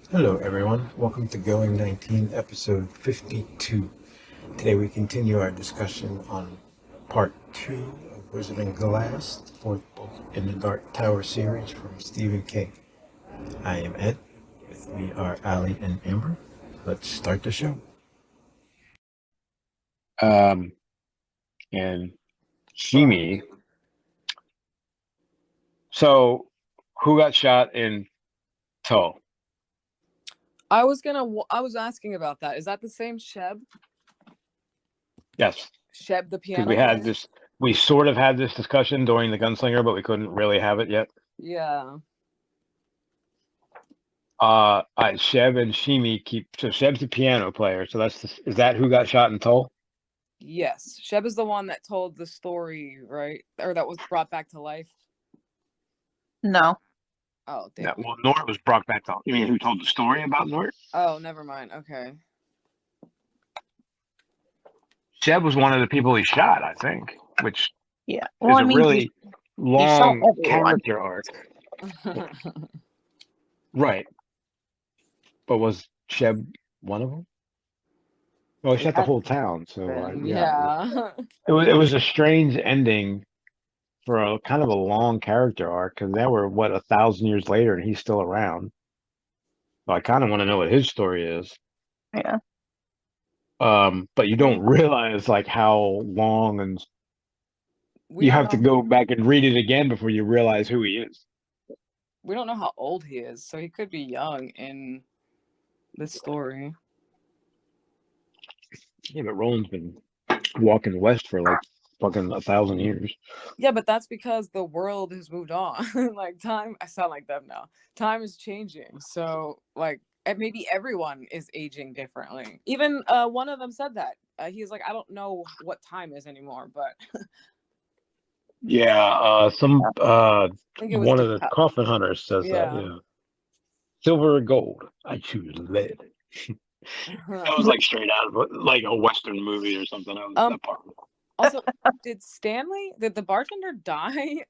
Hello, everyone. Welcome to Going 19, episode 52. Today we continue our discussion on part 2 of Wizard and Glass, the fourth book in the Dark Tower series from Stephen King. I am Ed. With me are Ali and Amber. Let's start the show. Um, and Shimi. So, who got shot in toe? I was asking about that. Is that the same Sheb? Yes, Sheb, the because piano player? we sort of had this discussion during the Gunslinger, but we couldn't really have it yet. Yeah. Sheb and Shimi so Sheb's the piano player. So is that who got shot in toe? Yes. Sheb is the one that told the story, right? Or that was brought back to life. No. Oh, damn. Yeah, well, Nort was brought back to. You mean who told the story about Nort? Oh, never mind. Okay. Sheb was one of the people he shot, I think, which Yeah. is a really long everyone. character arc. Right. But was Sheb one of them? Well, he shot the whole town, so yeah. It was a strange ending for a kind of a long character arc because now we're 1,000 years later and he's still around. So I kind of want to know what his story is. Yeah. But you don't realize like how long, and you have to go back and read it again before you realize who he is. We don't know how old he is, so he could be young in this story. Yeah, but Roland's been walking west for like fucking 1,000 years. Yeah, but that's because the world has moved on. Like time, I sound like them now. Time is changing, so like maybe everyone is aging differently. Even one of them said that. He's like, I don't know what time is anymore, but yeah, one of the coffin hunters says that. Yeah, silver or gold, I choose lead. That was like straight out of like a Western movie or something. That was that part. Also, did the bartender die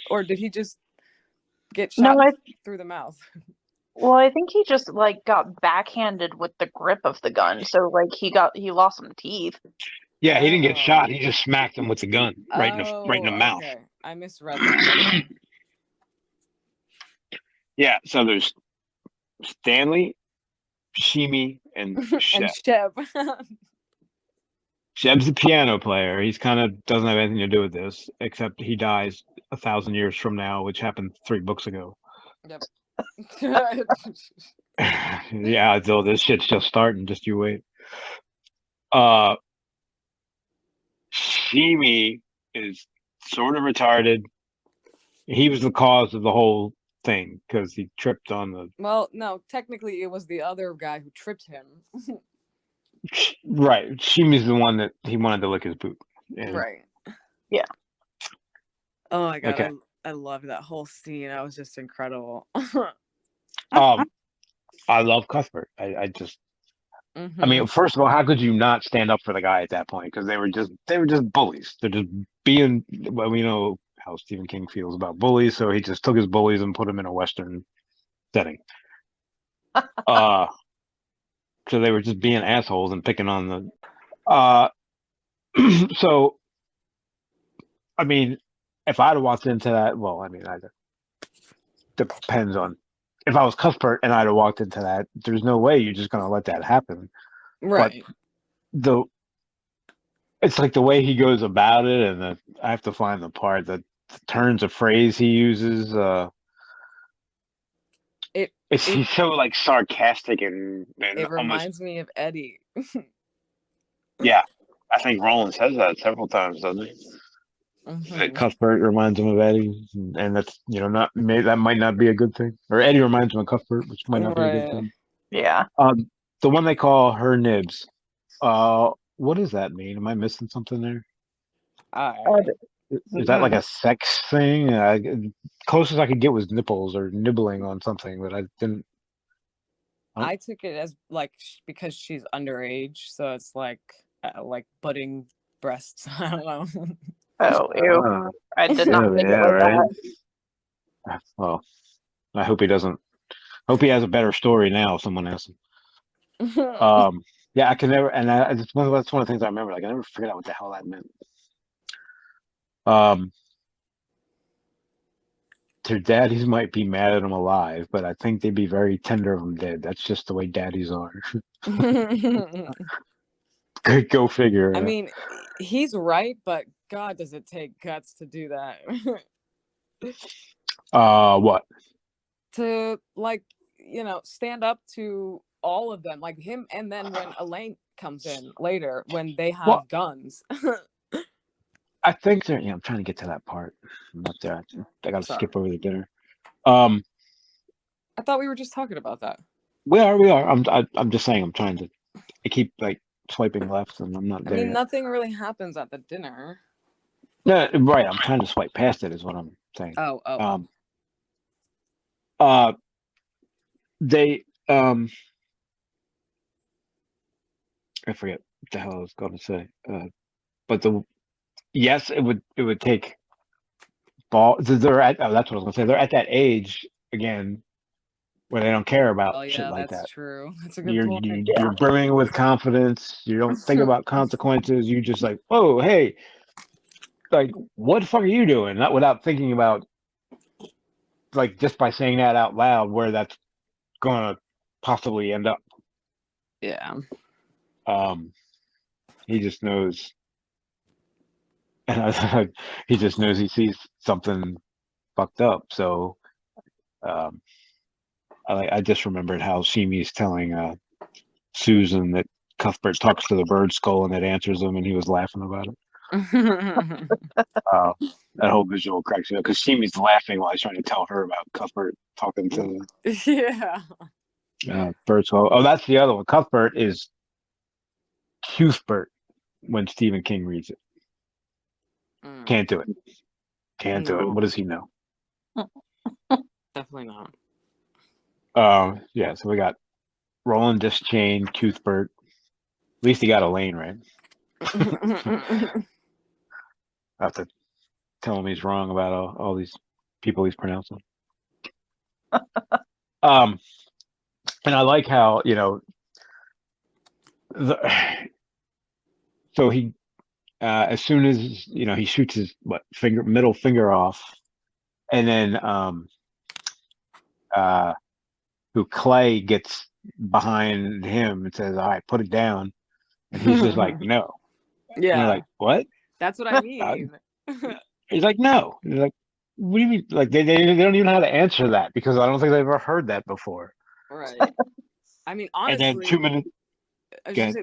or did he just get shot through the mouth? Well, I think he just like got backhanded with the grip of the gun, so like he lost some teeth. Yeah, he didn't get shot. He just smacked him with the gun right in the mouth. Okay. I misread that. Yeah, so there's Stanley, Shimi, and Sheb. And Sheb. Sheb's the piano player. He's kind of doesn't have anything to do with this, except he dies 1,000 years from now, which happened 3 books ago. Yep. Yeah, so this shit's just starting. Just you wait. Shimi is sort of retarded. He was the cause of the whole thing because he tripped on the. Well, no, technically it was the other guy who tripped him. Right, Shimi's the one that he wanted to lick his boot. Right. Yeah. Oh my god, okay. I loved that whole scene. That was just incredible. I love Cuthbert. I just. I mean, first of all, how could you not stand up for the guy at that point? Because they were just bullies. They're just being. Well, we know how Stephen King feels about bullies, so he just took his bullies and put them in a Western setting. So they were just being assholes and picking on the. So, I mean, if I'd have walked into that, well, I mean, depends on. If I was Cuthbert and I'd have walked into that, there's no way you're just gonna let that happen. Right. But it's like the way he goes about it, and I have to find the part that the turns of phrase he uses. He's so like sarcastic and it reminds me of Eddie. Yeah, I think Roland says that several times, doesn't he? Cuthbert reminds him of Eddie, and that's that might not be a good thing. Or Eddie reminds him of Cuthbert, which might not be a good thing. Yeah. The one they call her nibs. What does that mean? Am I missing something there? Is that like a sex thing? Closest I could get was nipples or nibbling on something, but I didn't. I took it as like because she's underage, so it's like budding breasts. I don't know. Oh, ew! I did not think that. Well, I hope he doesn't Hope he has a better story now. If someone asks him. Yeah, I can never, and that's one of the things I remember. Like, I never figured out what the hell that meant. Their daddies might be mad at him alive, but I think they'd be very tender of him dead. That's just the way daddies are. Go figure. I mean, he's right, but God, does it take guts to do that? What? To, like, stand up to all of them, like him, and then when Elaine comes in later, when they have Well, guns. I think they're. Yeah, I'm trying to get to that part. I'm not there. I got to Sorry. skip over the dinner. I thought we were just talking about that. We are. I'm just saying. I'm trying to. I keep like swiping left, and I'm not I there mean, yet. nothing really happens at the dinner. No, right. I'm trying to swipe past it. Is what I'm saying. Oh. They I forget what the hell I was going to say. But yes, it would take ball. They're at. Oh, that's what I was going to say. They're at that age again where they don't care about Oh shit yeah, like that's that. true. That's a good point. You're brimming with confidence. You don't think about consequences. You just like, oh, hey, like, what the fuck are you doing? Not without thinking about, like, just by saying that out loud, where that's gonna possibly end up. Yeah. He just knows, and he just knows he sees something fucked up. So, I just remembered how Shimi's telling Susan that Cuthbert talks to the bird skull and it answers him, and he was laughing about it. That whole visual cracks me up because Shimi's laughing while he's trying to tell her about Cuthbert talking to Yeah. bird skull. Oh, that's the other one. Cuthbert is Cuthbert when Stephen King reads it. Can't do it. Can't do it. What does he know? Definitely not. Yeah, so we got Roland Dischain, Cuthbert. At least he got Elaine right. I have to tell him he's wrong about all these people he's pronouncing. And I like how, so he as soon as he shoots his middle finger off, and then who Clay gets behind him and says, all right, put it down, and he's just like, no. Yeah. And you're like, what? That's what I mean. He's like, no. And you're like, what do you mean? Like they don't even know how to answer that because I don't think they've ever heard that before. Right. I mean, honestly, and then 2 minutes.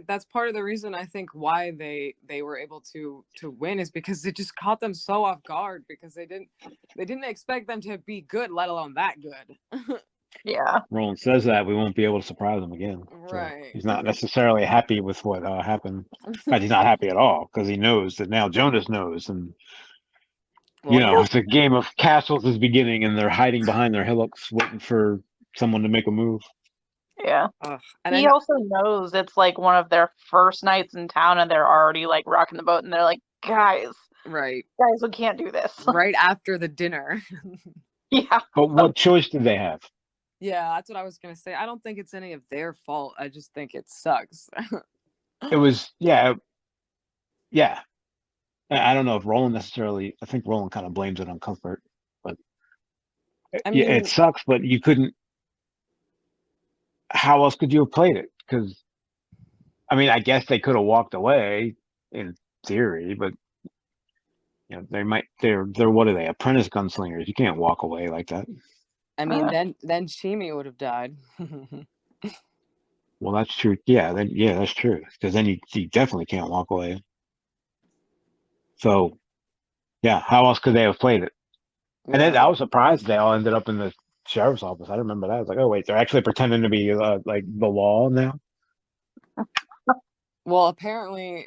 That's part of the reason I think why they were able to win is because it just caught them so off guard because they didn't expect them to be good, let alone that good. Yeah. Roland says that we won't be able to surprise him again. Right. So he's not necessarily happy with what happened. In fact, he's not happy at all because he knows that now Jonas knows, and it's a game of castles is beginning, and they're hiding behind their hillocks, waiting for someone to make a move. Yeah. And he also knows it's like one of their first nights in town, and they're already like rocking the boat, and they're like, guys, right, we can't do this. Right after the dinner. Yeah. But what choice did they have? Yeah, that's what I was gonna say. I don't think it's any of their fault. I just think it sucks. It was, yeah. I don't know if Roland necessarily. I think Roland kind of blames it on Cuthbert, but it sucks. But you couldn't. How else could you have played it? Because, I mean, I guess they could have walked away in theory, but they might. They're what are they? Apprentice gunslingers. You can't walk away like that. I mean, then Shimi would have died. Well, that's true. Yeah, that's true. Because then you definitely can't walk away. So, yeah, how else could they have played it? And then I was surprised they all ended up in the sheriff's office. I remember that. I was like, oh wait, they're actually pretending to be like the law now. Well, apparently,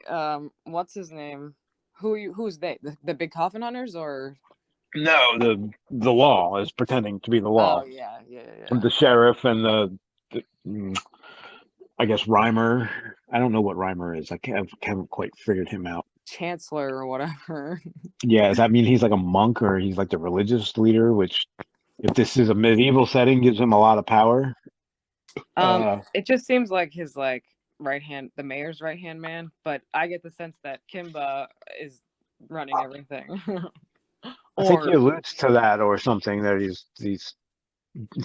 what's his name? Who's they? The big coffin hunters or? No, the law is pretending to be the law. Oh yeah. The sheriff and I guess Reimer. I don't know what Reimer is. I haven't quite figured him out. Chancellor or whatever. Yeah, does that mean he's like a monk or he's like the religious leader? Which if this is a medieval setting, gives him a lot of power. It just seems like his like the mayor's right hand man, but I get the sense that Kimba is running everything. I think he Or alludes to that or something, that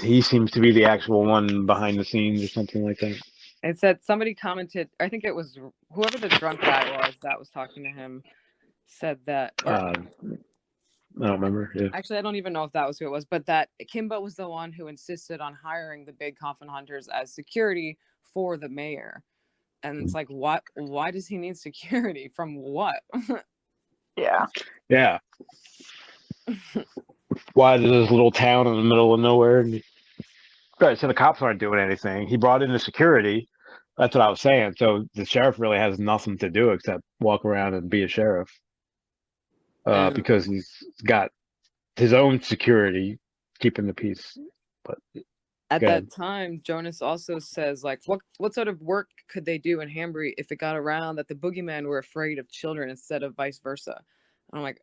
he seems to be the actual one behind the scenes or something like that. it said somebody commented, I think it was whoever the drunk guy was that was talking to him, said that, or I don't remember. Yeah. actually, I don't even know if that was who it was, but that Kimba was the one who insisted on hiring the big coffin hunters as security for the mayor. And it's like, what? Why does he need security from what? Yeah. Yeah. Why does this little town in the middle of nowhere? Right, so the cops aren't doing anything. He brought in the security. That's what I was saying. So the sheriff really has nothing to do except walk around and be a sheriff, because he's got his own security keeping the peace. But at that time, Jonas also says, like, what sort of work could they do in Hambry if it got around that the boogeymen were afraid of children instead of vice versa? And I'm like,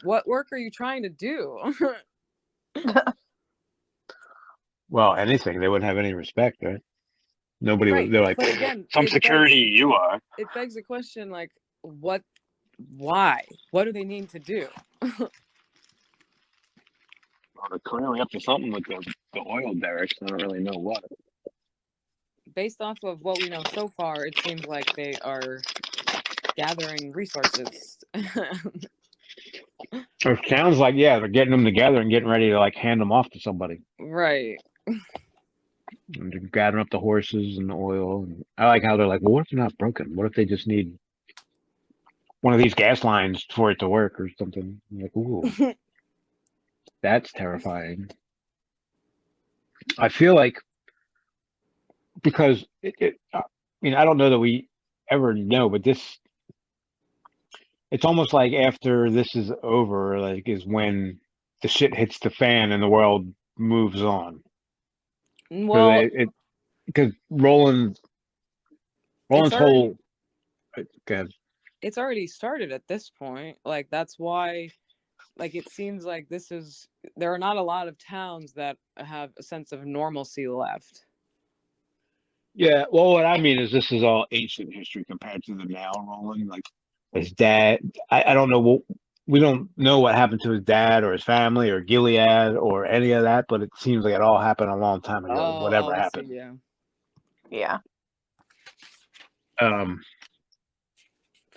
what work are you trying to do? Well, anything. They wouldn't have any respect, right? Nobody Right. would. They're like, but again, some security you are. It begs the question, like, why? What do they need to do? Well, they're clearly up to something with the oil derricks. I don't really know what. Based off of what we know so far, it seems like they are gathering resources. It sounds like, yeah, they're getting them together and getting ready to like hand them off to somebody. Right. And they're gathering up the horses and the oil. And I like how they're like, well, what if they're not broken? What if they just need one of these gas lines for it to work or something? I'm like, ooh, that's terrifying. I feel like, because I mean, I don't know that we ever know, but it's almost like after this is over, like, is when the shit hits the fan and the world moves on. Well, Because Roland's whole, go ahead. It's already started at this point. Like, that's why, like, it seems like there are not a lot of towns that have a sense of normalcy left. Yeah, well, what I mean is this is all ancient history compared to the now, Roland. Like his dad, I don't know we don't know what happened to his dad or his family or Gilead or any of that, but it seems like it all happened a long time ago. Whatever happened. See, yeah. Hell,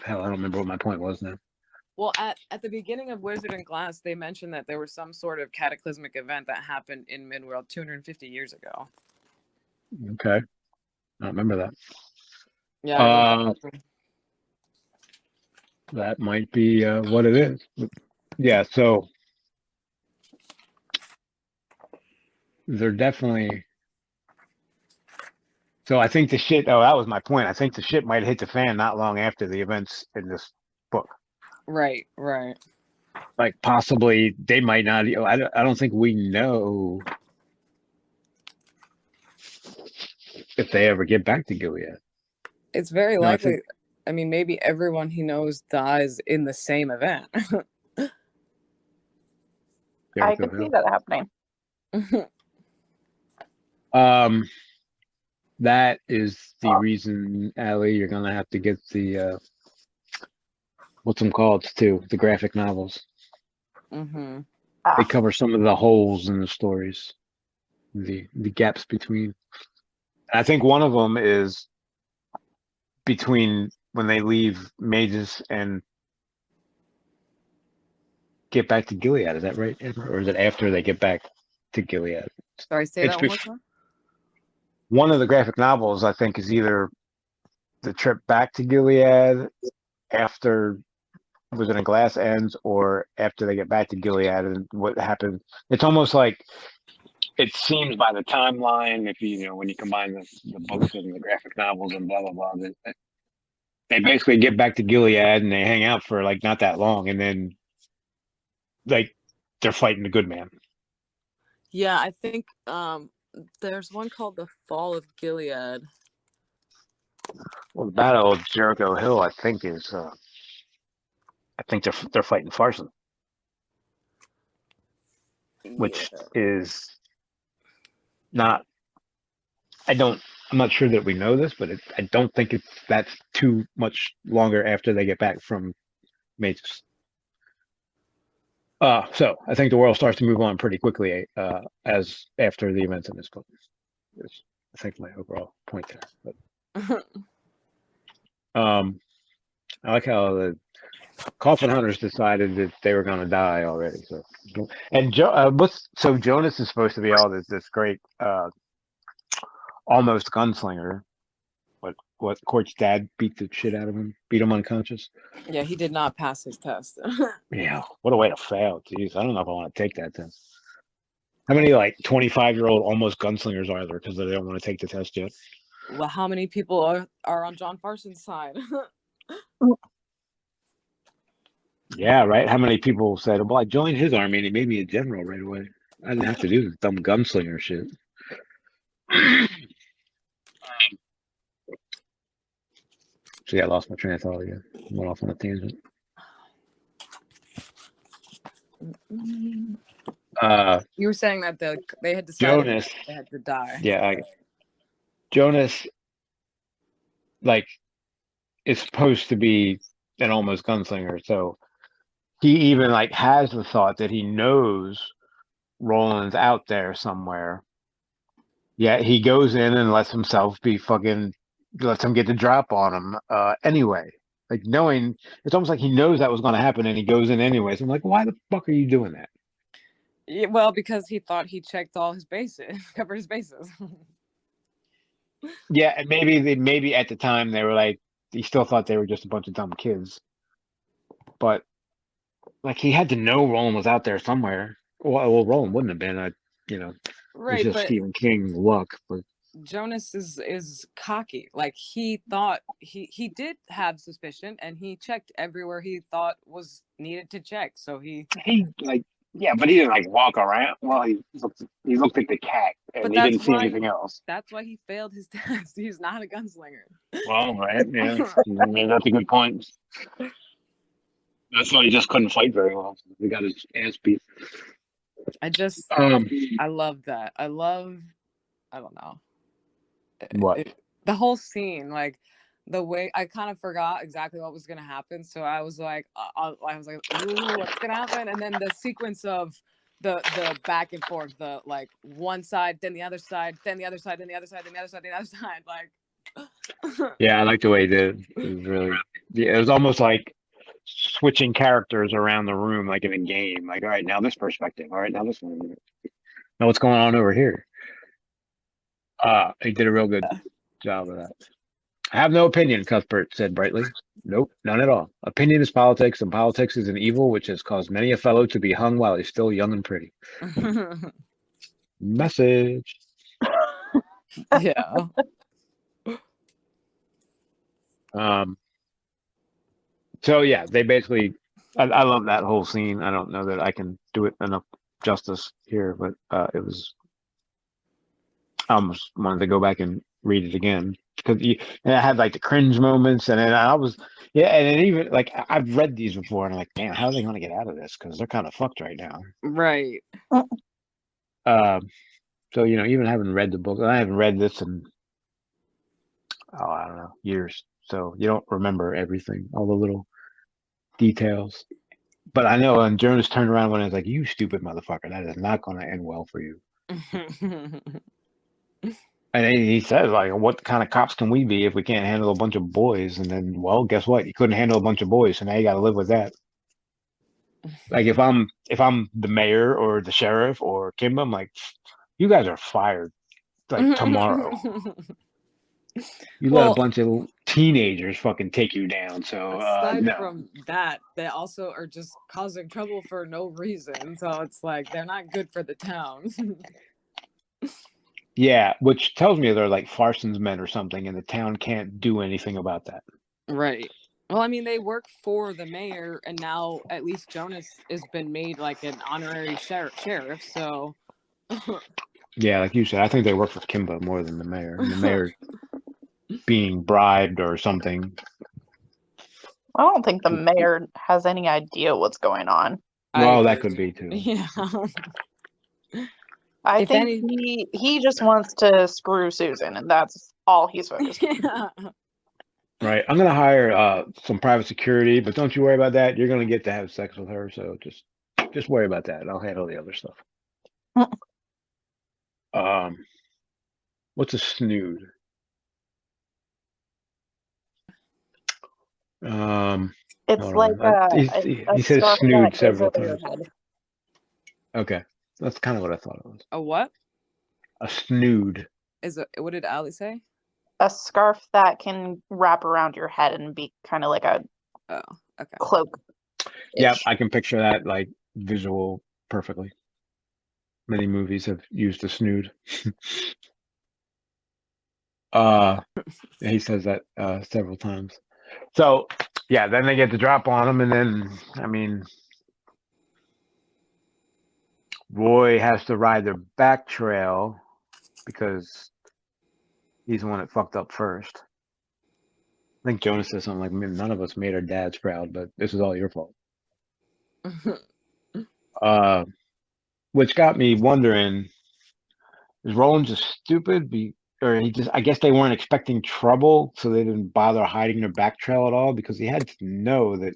I don't remember what my point was now. Well, at the beginning of Wizard and Glass, they mentioned that there was some sort of cataclysmic event that happened in Midworld 250 years ago. Okay. I don't remember that. Yeah. That might be what it is. Yeah, so they're definitely. So I think the shit. Oh, that was my point. I think the shit might hit the fan not long after the events in this book. Right. Like possibly they might not. I don't think we know if they ever get back to Gilead. It's very likely. I mean, maybe everyone he knows dies in the same event. I could see that happening. That is the reason, Allie, you're gonna have to get the what's them called too, the graphic novels. Mm-hmm. They cover some of the holes in the stories, the gaps between. I think one of them is between when they leave Mages and get back to Gilead. Is that right, or is it after they get back to Gilead? Sorry, say that one more time. One of the graphic novels, I think, is either the trip back to Gilead after Wizard and Glass ends, or after they get back to Gilead and what happened. It's almost like it seems by the timeline, if when you combine the books and the graphic novels and blah blah blah, they basically get back to Gilead and they hang out for like not that long, and then like they're fighting the good man. Yeah, I think there's one called The Fall of Gilead. Well, the Battle of Jericho Hill, I think, is I think they're fighting Farson. which Yeah. is not. I'm not sure that we know this, but I don't think that's too much longer after they get back from Magus. So I think the world starts to move on pretty quickly as after the events in this book. Is, I think my overall point there. But I like how the coffin hunters decided that they were going to die already. So, and Jonas is supposed to be all this great almost gunslinger. What Court's dad beat the shit out of him, beat him unconscious. Yeah, he did not pass his test. Yeah, what a way to fail. Jeez, I don't know if I want to take that test. How many like 25-year-old almost gunslingers are there because they don't want to take the test yet? Well, how many people are on John Farson's side? Yeah, right. How many people said, "Well, I joined his army and he made me a general right away. I didn't have to do this dumb gunslinger shit." So yeah, I lost my train of thought again. Went off on a tangent. You were saying that they had decided Jonas. they had to die. Yeah, Jonas, like, is supposed to be an almost gunslinger, so he even like has the thought that he knows Roland's out there somewhere. Yeah, he goes in and lets him get the drop on him anyway. Like knowing it's almost like he knows that was going to happen and he goes in anyways. I'm like, why the fuck are you doing that? Yeah, well, because he thought he checked all his bases, covered his bases. Yeah, and maybe at the time they were like he still thought they were just a bunch of dumb kids. But like he had to know Roland was out there somewhere. Well, Roland wouldn't have been. Right, It's just but Stephen King luck. But Jonas is cocky. Like he thought he did have suspicion, and he checked everywhere he thought was needed to check. So he like but he didn't like walk around. Well, he looked at the cat and But he that's didn't see why anything else. that's why he failed his test. He's not a gunslinger. Well, right, yeah. I mean, that's a good point. That's why he just couldn't fight very well. He got his ass beat. I love that. I don't know. What? The whole scene, like the way I kind of forgot exactly what was gonna happen, so I was like, ooh, what's gonna happen? And then the sequence of the back and forth, the like one side, then the other side, then the other side, then the other side, then the other side, then the other side, like. Yeah, I like the way he did. It was really, it was almost like switching characters around the room, like in a game. Like, all right, now this perspective. All right, now this one. Now what's going on over here? He did a real good job of that. I have no opinion, Cuthbert said brightly. Nope, none at all. Opinion is politics, and politics is an evil which has caused many a fellow to be hung while he's still young and pretty. Message. Yeah. So yeah, they basically. I love that whole scene. I don't know that I can do it enough justice here, but it was. I almost wanted to go back and read it again because it had like the cringe moments, and then I was and then even like I've read these before, and I'm like, damn, how are they going to get out of this? Because they're kind of fucked right now. Right. So even having read the book, I haven't read this in I don't know, years. So you don't remember everything, all the little details. But I know, and Jonas turned around when I was like, "You stupid motherfucker! That is not going to end well for you." And he says, like, what kind of cops can we be if we can't handle a bunch of boys? And then, well, guess what? You couldn't handle a bunch of boys, so now you got to live with that. Like, if I'm the mayor or the sheriff or Kimba, I'm like, you guys are fired, like, tomorrow. You let a bunch of teenagers fucking take you down, so, aside no. from that, they also are just causing trouble for no reason. So it's like, they're not good for the town. Yeah, which tells me they're like Farson's men or something, and the town can't do anything about that. Right. Well, I mean, they work for the mayor, and now at least Jonas has been made like an honorary sheriff. So. Yeah, like you said, I think they work for Kimba more than the mayor. The mayor being bribed or something. I don't think the mayor has any idea what's going on. Well, that could be too. Yeah. I If think any- he just wants to screw Susan, and that's all he's focused on. Yeah. Right. I'm gonna hire some private security, but don't you worry about that. You're gonna get to have sex with her, so just worry about that. I'll handle the other stuff. Um, what's a snood? It's Hold like on. a He says scarf snood that goes several over your times. head. Okay, that's kind of what I thought it was. A what? A snood. What did Ali say? A scarf that can wrap around your head and be kind of like a Oh, okay. cloak. Yep, I can picture that like visual perfectly. Many movies have used a snood. He says that several times. So yeah, then they get the drop on him, and then I mean, Roy has to ride their back trail because he's the one that fucked up first. I think Jonas says something like, "None of us made our dads proud, but this is all your fault." Which got me wondering: is Roland just stupid? Or I guess they weren't expecting trouble, so they didn't bother hiding their back trail at all because he had to know that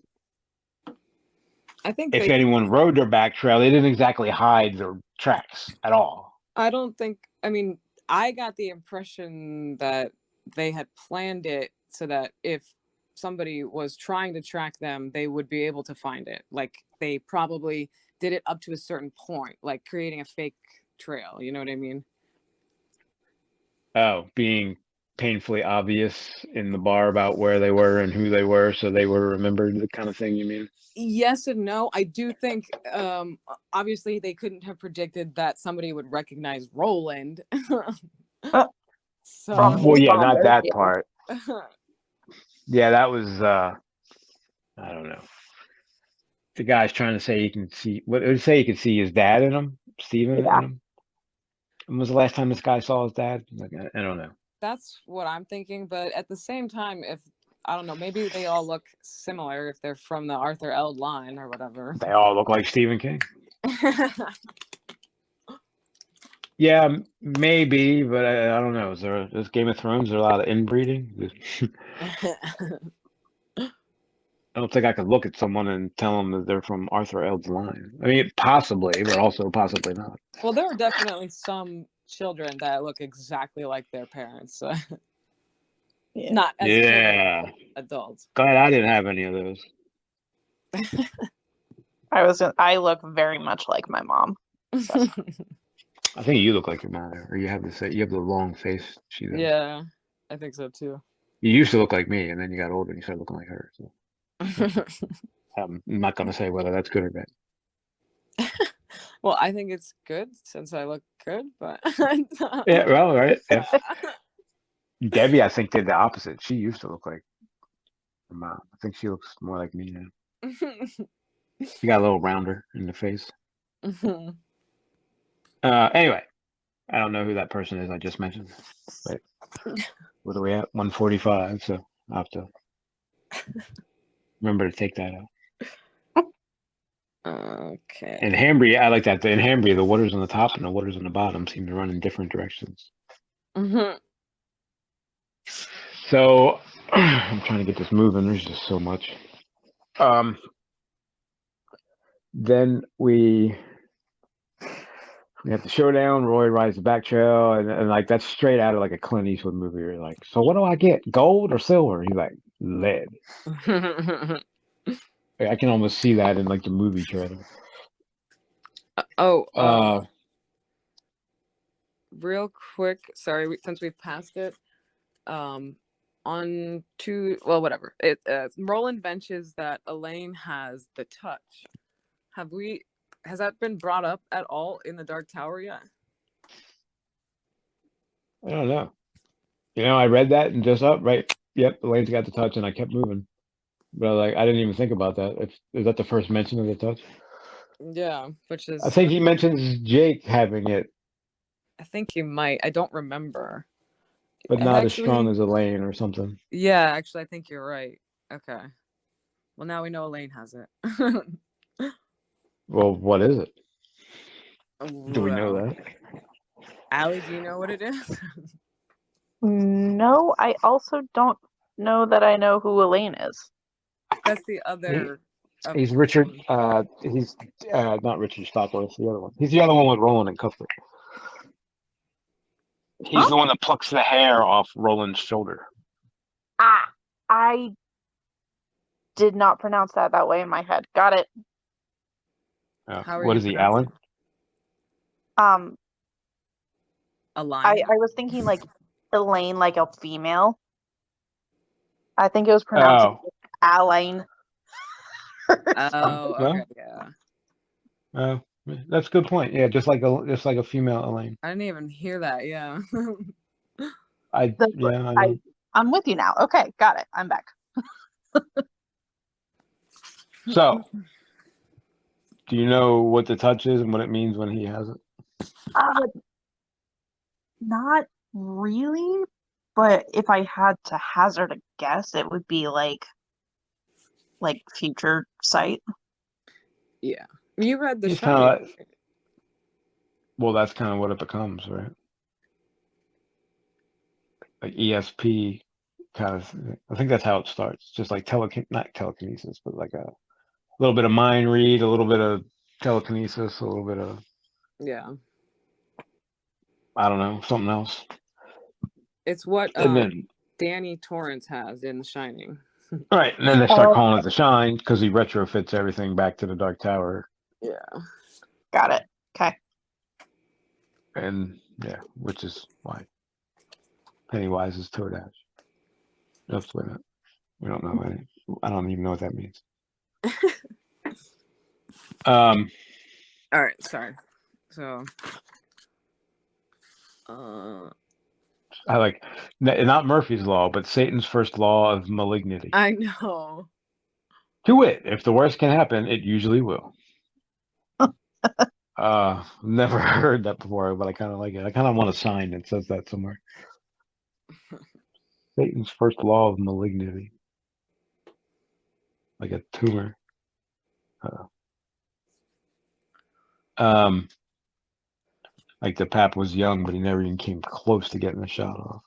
I think if anyone rode their back trail, they didn't exactly hide their tracks at all. I don't think. I mean, I got the impression that they had planned it so that if somebody was trying to track them, they would be able to find it. Like they probably did it up to a certain point, like creating a fake trail. You know what I mean? Oh, being painfully obvious in the bar about where they were and who they were, so they were remembered, the kind of thing you mean? Yes and no. I do think obviously they couldn't have predicted that somebody would recognize Roland. So From Well, his yeah, not father, that yeah. part. Yeah, that was I don't know. The guy's trying to say he can see what did he say he could see his dad in him, Steven in Yeah. him. When was the last time this guy saw his dad? Like I don't know. that's what I'm thinking. But at the same time, if I don't know, maybe they all look similar if they're from the Arthur Eld line or whatever. They all look like Stephen King. Yeah, maybe, but I don't know. Is Game of Thrones? Is there a lot of inbreeding? I don't think I could look at someone and tell them that they're from Arthur Eld's line. I mean, possibly, but also possibly not. Well, there are definitely some children that look exactly like their parents. Yeah. Not as Yeah. children, adults. Glad I didn't have any of those. I look very much like my mom. So. I think you look like your mother, or you have the long face. She does. Yeah, I think so too. You used to look like me, and then you got older and you started looking like her. So I'm not gonna say whether that's good or bad. Well, I think it's good since I look good, but Yeah, well, right. Yeah. Debbie, I think, did the opposite. She used to look like her mom. I think she looks more like me now. She got a little rounder in the face. Anyway, I don't know who that person is I just mentioned. But what are we at? 145. So I'll have to remember to take that out. Okay. And Hambry, I like that. In Hambry, the waters on the top and the waters on the bottom seem to run in different directions. So I'm trying to get this moving. There's just so much. Then we have the showdown. Roy rides the back trail, and like that's straight out of like a Clint Eastwood movie. You're like, so what do I get? Gold or silver? He's like, lead. I can almost see that in like the movie trailer. Real quick, sorry, since we've passed it, on to whatever. Roland mentions that Elaine has the touch. Has that been brought up at all in the Dark Tower yet? I don't know. I read that and just up right. Yep, Elaine's got the touch, and I kept moving. But I didn't even think about that. Is that the first mention of the touch? Yeah, which is. I think he mentions Jake having it. I think he might. I don't remember. But not as strong as Elaine or something. Yeah, actually, I think you're right. Okay. Well, now we know Elaine has it. Well, what is it? Do we know Well, that? Allie, do you know what it is? No, I also don't know that I know who Elaine is. That's the other. He's Richard. He's not Richard Stockwell. It's the other one. He's the other one with Roland and Cuthbert. He's the one that plucks the hair off Roland's shoulder. Ah, I did not pronounce that way in my head. Got it. How are What you is he, pronouncing Alan? a line? I was thinking like Elaine, like a female. I think it was pronounced Alain. Oh, okay, yeah. That's a good point. Yeah, just like a female Elaine. I didn't even hear that. Yeah. I'm with you now. Okay, got it. I'm back. So, do you know what the touch is and what it means when he has it? Not really, but if I had to hazard a guess, it would be like future sight. Yeah. You read The He's Shining. Well, that's kind of what it becomes, right? Like ESP kind of. I think that's how it starts. Just like not telekinesis, but like a little bit of mind read, a little bit of telekinesis, a little bit of I don't know, something else. It's what And then Danny Torrance has in The Shining. Right, and then they start calling it The Shine because he retrofits everything back to the Dark Tower. Yeah. Got it. Okay. And yeah, which is why Pennywise is Toad Ash. Just wait a minute. We don't know any. I don't even know what that means. All right, sorry. So I like not Murphy's Law, but Satan's first law of malignity. I know. To wit, if the worst can happen, it usually will. Never heard that before, but I kind of like it. I kind of want a sign that says that somewhere. Satan's first law of malignity. Like a tumor. Like the Pap was young, but he never even came close to getting a shot off.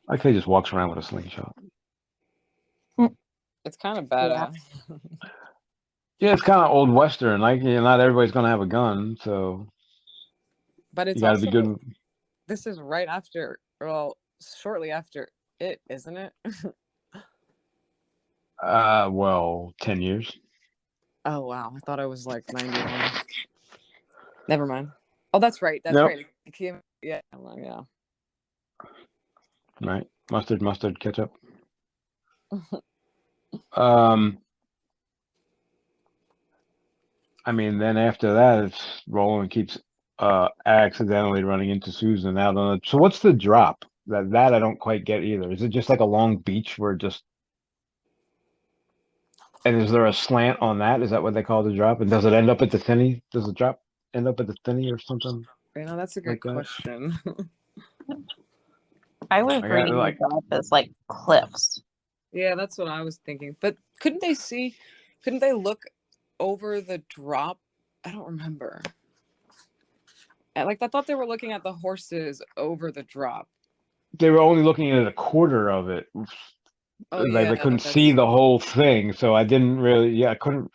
Like he just walks around with a slingshot. It's kind of badass. Yeah, it's kind of old Western. Like, not everybody's gonna have a gun, so. But it's you gotta be good. This is right after, well, shortly after it, isn't it? Well, 10 years. Oh wow, I thought it was like 91. Never mind. Oh, that's right. That's Nope. right. Yeah. Yeah. Right. Mustard, ketchup. I mean, then after that, it's Roland keeps accidentally running into Susan out on it. So what's the drop? That I don't quite get either. Is it just like a long beach where just and is there a slant on that? Is that what they call the drop? And does it end up at the thinny? Does the drop end up at the thinny or something? You know, that's a good question. I was reading the drop as like cliffs. Yeah, that's what I was thinking. But couldn't they look over the drop? I don't remember. I thought they were looking at the horses over the drop. They were only looking at a quarter of it. Oh, like they couldn't see the whole thing, so I didn't really. I couldn't.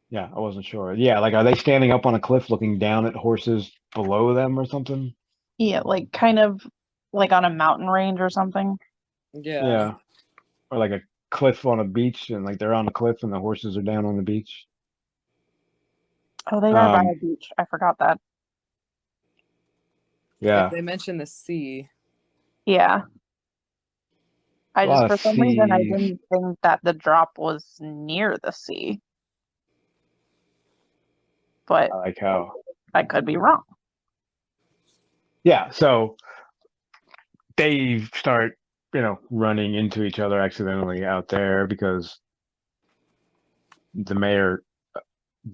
Yeah, I wasn't sure. Yeah, like are they standing up on a cliff looking down at horses below them or something? Yeah, like kind of like on a mountain range or something. Yeah. Yeah. Or like a cliff on a beach, and like they're on a cliff and the horses are down on the beach. Oh, they are by a beach. I forgot that. Yeah. They mentioned the sea. Yeah. I just, for some reason, I didn't think that the drop was near the sea. But I like how I could be wrong. Yeah, so they start, running into each other accidentally out there because the mayor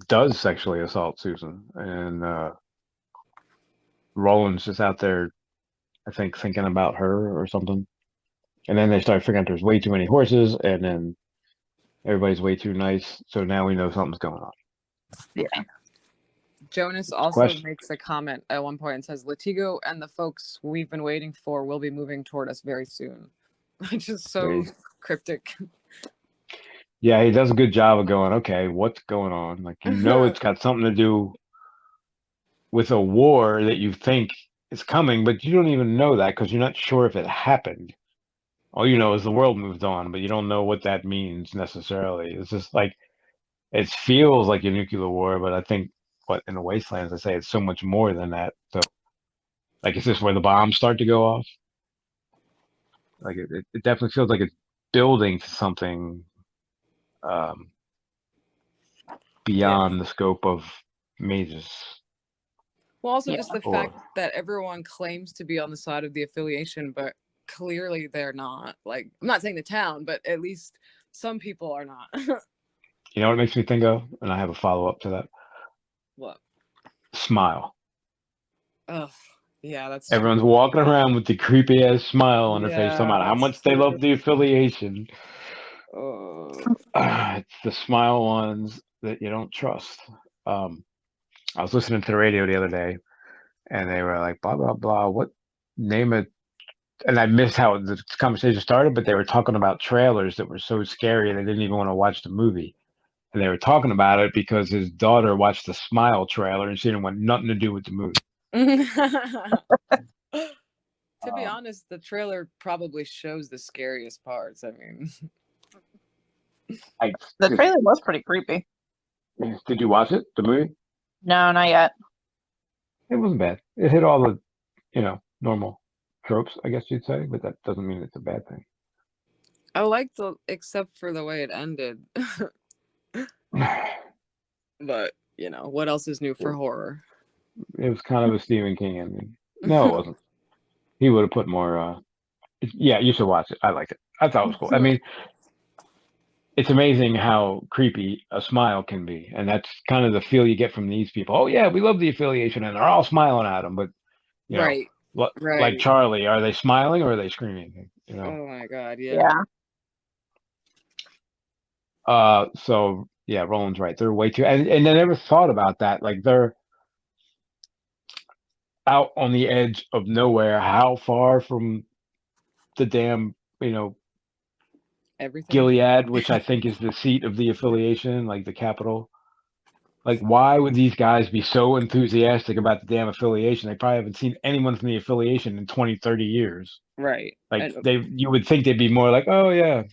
does sexually assault Susan, and Roland's just out there, I think, thinking about her or something. And then they start figuring out there's way too many horses, and then everybody's way too nice. So now we know something's going on. Yeah. Jonas also Question. makes a comment at one point and says, Latigo and the folks we've been waiting for will be moving toward us very soon. Which is so Crazy. cryptic. Yeah, he does a good job of going, okay, what's going on? Like, it's got something to do with a war that you think is coming, but you don't even know that because you're not sure if it happened. All you know is the world moved on, but you don't know what that means necessarily. It's just like, it feels like a nuclear war, but I think what in the wastelands, I say it's so much more than that. So, like, is this where the bombs start to go off? Like, it definitely feels like it's building to something beyond the scope of mazes. Well, also just the Or fact that everyone claims to be on the side of the affiliation, but clearly they're not. Like, I'm not saying the town, but at least some people are not. you know what it makes me think of? And I have a follow-up to that. What? Smile. Ugh. Yeah, that's Everyone's true. walking around with the creepy ass smile on their face, talking Yeah, about how that's much they true. love the affiliation. Oh. It's the smile ones that you don't trust. I was listening to the radio the other day, and they were like, blah blah blah. What name it? And I missed how the conversation started, but they were talking about trailers that were so scary they didn't even want to watch the movie. And they were talking about it because his daughter watched the Smile trailer and she didn't want nothing to do with the movie. To be honest, the trailer probably shows the scariest parts. I mean, The trailer was pretty creepy. Did you watch it, the movie? No, not yet. It wasn't bad. It hit all the, normal tropes, I guess you'd say, but that doesn't mean it's a bad thing. I liked the, except for the way it ended. But, what else is new for horror? It was kind of a Stephen King ending. No, it wasn't. He would have put more, yeah, you should watch it. I liked it. I thought it was cool. I mean, it's amazing how creepy a smile can be. And that's kind of the feel you get from these people. Oh, yeah, we love the affiliation. And they're all smiling at them. But, Right. like Charlie, are they smiling or are they screaming? Oh, my God. Yeah. So, yeah, Roland's right. They're way too. And I never thought about that. Like, they're out on the edge of nowhere. How far from the damn, Everything. Gilead, which I think is the seat of the affiliation, like the capital. Like, why would these guys be so enthusiastic about the damn affiliation? They probably haven't seen anyone from the affiliation in 20, 30 years. Right. Like, you would think they'd be more like, oh, yeah,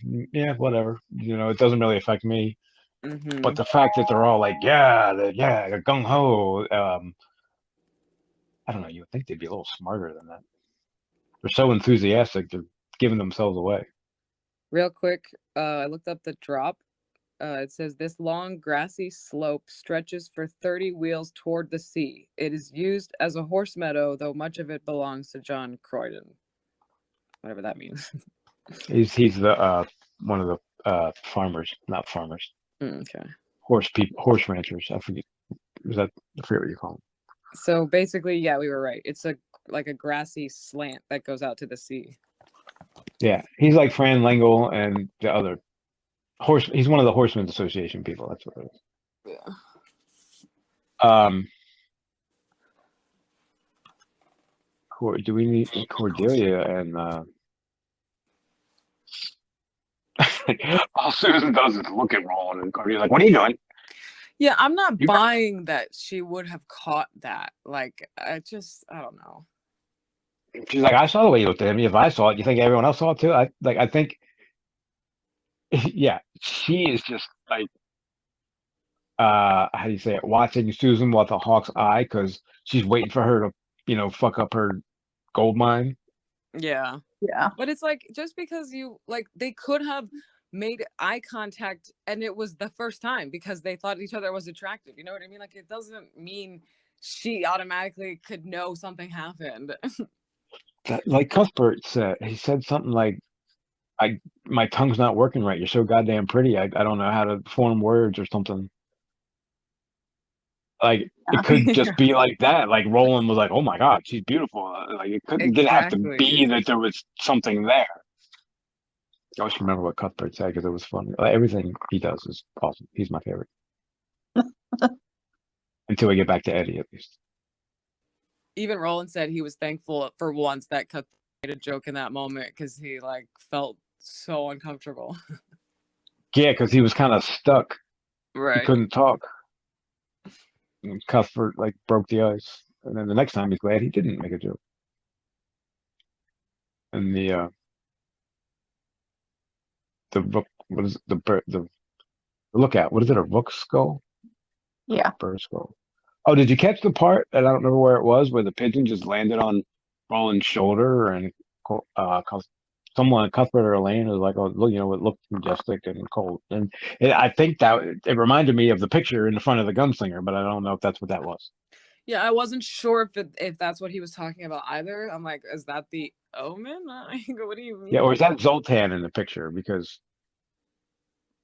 whatever. It doesn't really affect me. Mm-hmm. But the fact that they're all like, they're gung-ho. I don't know. You would think they'd be a little smarter than that. They're so enthusiastic. They're giving themselves away. Real quick, I looked up the drop. It says this long grassy slope stretches for 30 wheels toward the sea. It is used as a horse meadow, though much of it belongs to John Croydon. Whatever that means. He's the one of the farmers, not farmers. Okay. Horse ranchers. I forget. I forget what you call them. So basically, yeah, we were right. It's like a grassy slant that goes out to the sea. Yeah, he's like Fran Lengel and the other horse. He's one of the Horsemen's Association people. That's what it is. Yeah. Do we need Cordelia and all Susan does is look at Roland and Cordelia's like, "What are you doing?" Yeah, I'm not buying that she would have caught that. Like, I don't know. She's like, I saw the way you looked at him. If I saw it, you think everyone else saw it too? I think, yeah, she is just like, how do you say it? Watching Susan with a hawk's eye because she's waiting for her to, fuck up her gold mine. Yeah. Yeah. But it's like, just because they could have made eye contact and it was the first time because they thought each other was attractive. You know what I mean? Like, it doesn't mean she automatically could know something happened. Like Cuthbert said, he said something like, my tongue's not working right. You're so goddamn pretty. I don't know how to form words or something. Like, it could just be like that. Like, Roland was like, oh my God, she's beautiful. Like, it didn't have to be that there was something there. I always remember what Cuthbert said because it was funny. Like, everything he does is awesome. He's my favorite. until we get back to Eddie, at least. Even Roland said he was thankful for once that Cut made a joke in that moment because he like felt so uncomfortable. Yeah, because he was kind of stuck. He Right. couldn't talk. And Cuthbert like broke the ice, and then the next time he's glad he didn't make a joke. And the rook, what is it? The lookout? What is it? A rook skull? Yeah. Bird skull. Oh, did you catch the part? And I don't remember where it was, where the pigeon just landed on Roland's shoulder, and someone, Cuthbert or Elaine, was like, "Oh, look, you know, it looked majestic and cold." And I think that it reminded me of the picture in the front of the gunslinger, but I don't know if that's what that was. Yeah, I wasn't sure if that's what he was talking about either. I'm like, is that the omen? What do you mean? Yeah, or is that Zoltan in the picture? Because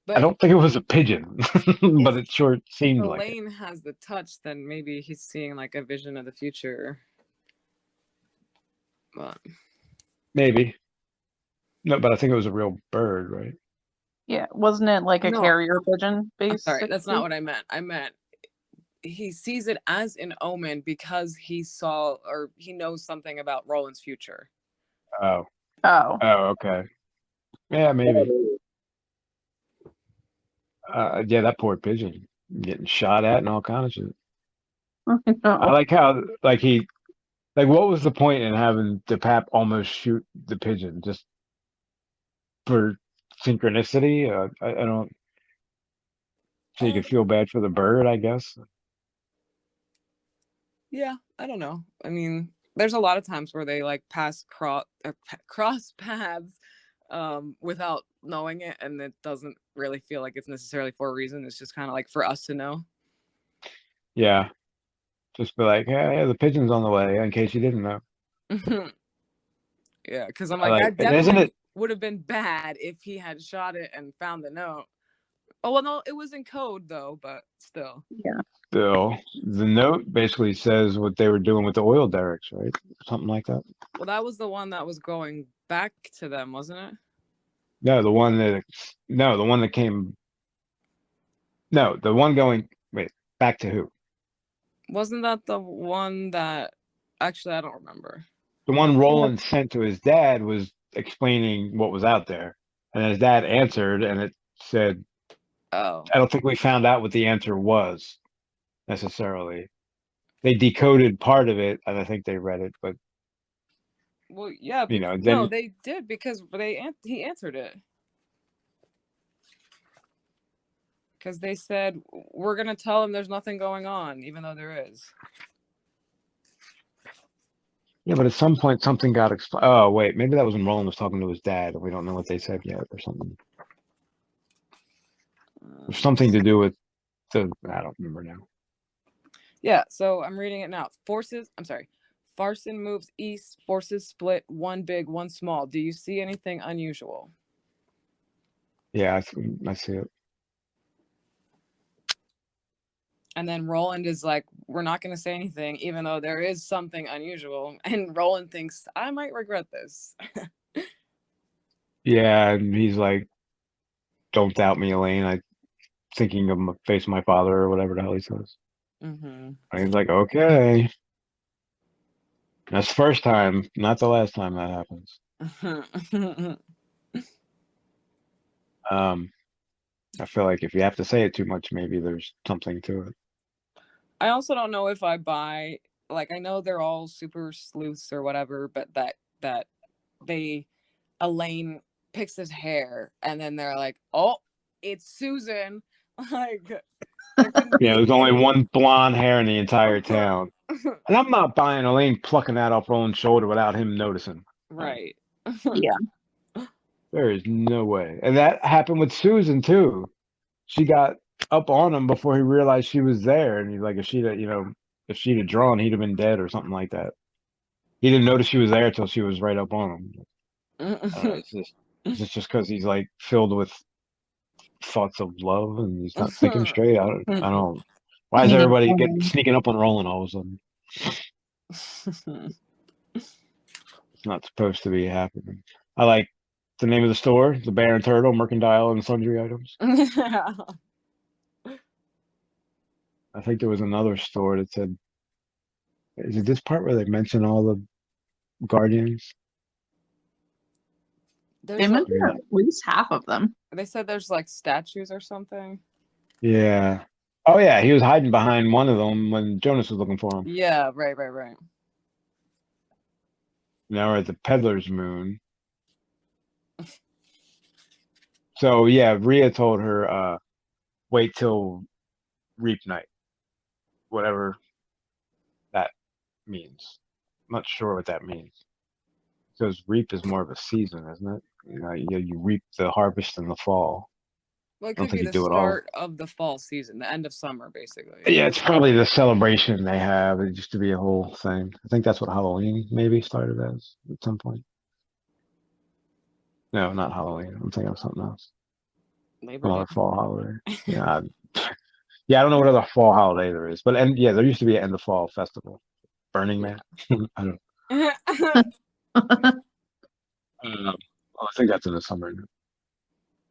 But I don't think it was a pigeon, but it sure seemed if like it. Elaine has the touch, then maybe he's seeing like a vision of the future. But Maybe. No, but I think it was a real bird, right? Yeah. Wasn't it like a No. carrier pigeon, I'm basically? sorry, that's not what I meant. I meant he sees it as an omen because he saw or he knows something about Roland's future. Oh. Oh. Oh, okay. Yeah, maybe. Yeah, that poor pigeon getting shot at and all kinds of shit. I like how, like, what was the point in having the Pap almost shoot the pigeon just for synchronicity? I don't. So you could feel bad for the bird, I guess. Yeah, I don't know. I mean, there's a lot of times where they like cross paths without knowing it, and it doesn't really feel like it's necessarily for a reason. It's just kind of like for us to know. Yeah. Just be like, hey, the pigeon's on the way, in case you didn't know. Yeah, because I'm like, that definitely would have been bad if he had shot it and found the note. Oh, well, no, it was in code, though, but still. Yeah. Still, the note basically says what they were doing with the oil derricks, right? Something like that. Well, that was the one that was going back to them, wasn't it? No, the one that came. No, the one going. Wait, back to who? Wasn't that the one that? Actually, I don't remember. The one Roland sent to his dad was explaining what was out there, and his dad answered, and it said, "Oh, I don't think we found out what the answer was necessarily. They decoded part of it, and I think they read it, but well, yeah, you know, no, they did because he answered it because they said we're gonna tell him there's nothing going on, even though there is." Yeah, but at some point something got explained. Oh, wait, maybe that was when Roland was talking to his dad, and we don't know what they said yet, or something. Something to do with I don't remember now. Yeah, so I'm reading it now. Farson moves east, forces split, one big, one small. Do you see anything unusual? Yeah, I see it. And then Roland is like, we're not going to say anything, even though there is something unusual. And Roland thinks, I might regret this. Yeah, and he's like, don't doubt me, Elaine. I'm thinking of face my father, or whatever the hell he says. Mm-hmm. And he's like, okay. That's the first time, not the last time that happens. I feel like if you have to say it too much, maybe there's something to it. I also don't know if I buy, like, I know they're all super sleuths or whatever, but that Elaine picks his hair and then they're like, oh, it's Susan. Like, yeah, there's only one blonde hair in the entire town. And I'm not buying Elaine plucking that off Roland's shoulder without him noticing. Right. Yeah. There is no way. And that happened with Susan too. She got up on him before he realized she was there. And he's like, if she'd have drawn, he'd have been dead or something like that. He didn't notice she was there till she was right up on him. It's just because he's like filled with thoughts of love and he's not thinking straight. I don't. Why is everybody sneaking up on Roland all of a sudden? It's not supposed to be happening. I like the name of the store, the Bear and Turtle, Mercantile and Sundry Items. I think there was another store that said, is it this part where they mention all the Guardians? They There's like, mentioned at least half of them. they said there's like statues or something. Yeah. Oh yeah, he was hiding behind one of them when Jonas was looking for him. Yeah, right. Now we're at the Peddler's Moon. So yeah, Rhea told her, wait till Reap Night, whatever that means. I'm not sure what that means. Because Reap is more of a season, isn't it? You reap the harvest in the fall. Well, it I don't could think be you the do it all. start of the fall season, the end of summer, basically. Yeah, it's probably the celebration they have. It used to be a whole thing. I think that's what Halloween maybe started as at some point. No, not Halloween. I'm thinking of something else. Labor Another Day. fall holiday. Yeah. Yeah, I don't know what other fall holiday there is. But and yeah, there used to be an end of fall festival. Burning Man. I don't know. I think that's in the summer.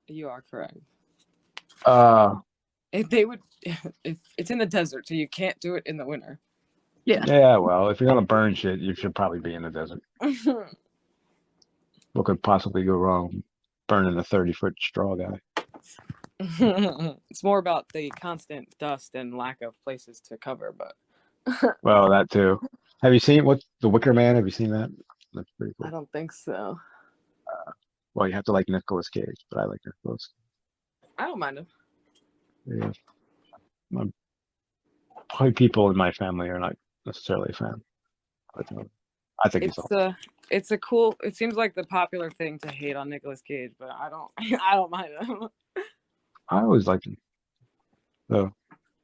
You are correct. Uh If they would, if it's in the desert, so you can't do it in the winter. yeah, well, if you're gonna burn shit, you should probably be in the desert. What could possibly go wrong burning a 30-foot straw guy? It's more about the constant dust and lack of places to cover, but Well, that too. Have you seen what's the Wicker Man? Have you seen that? That's pretty I cool. don't think so. Well, you have to like Nicolas Cage, but I like Nicolas. I don't mind him. Yeah. Probably people in my family are not necessarily a fan. But I think he's awesome. It's a cool. It seems like the popular thing to hate on Nicolas Cage, but I don't. I don't mind him. I always liked him. So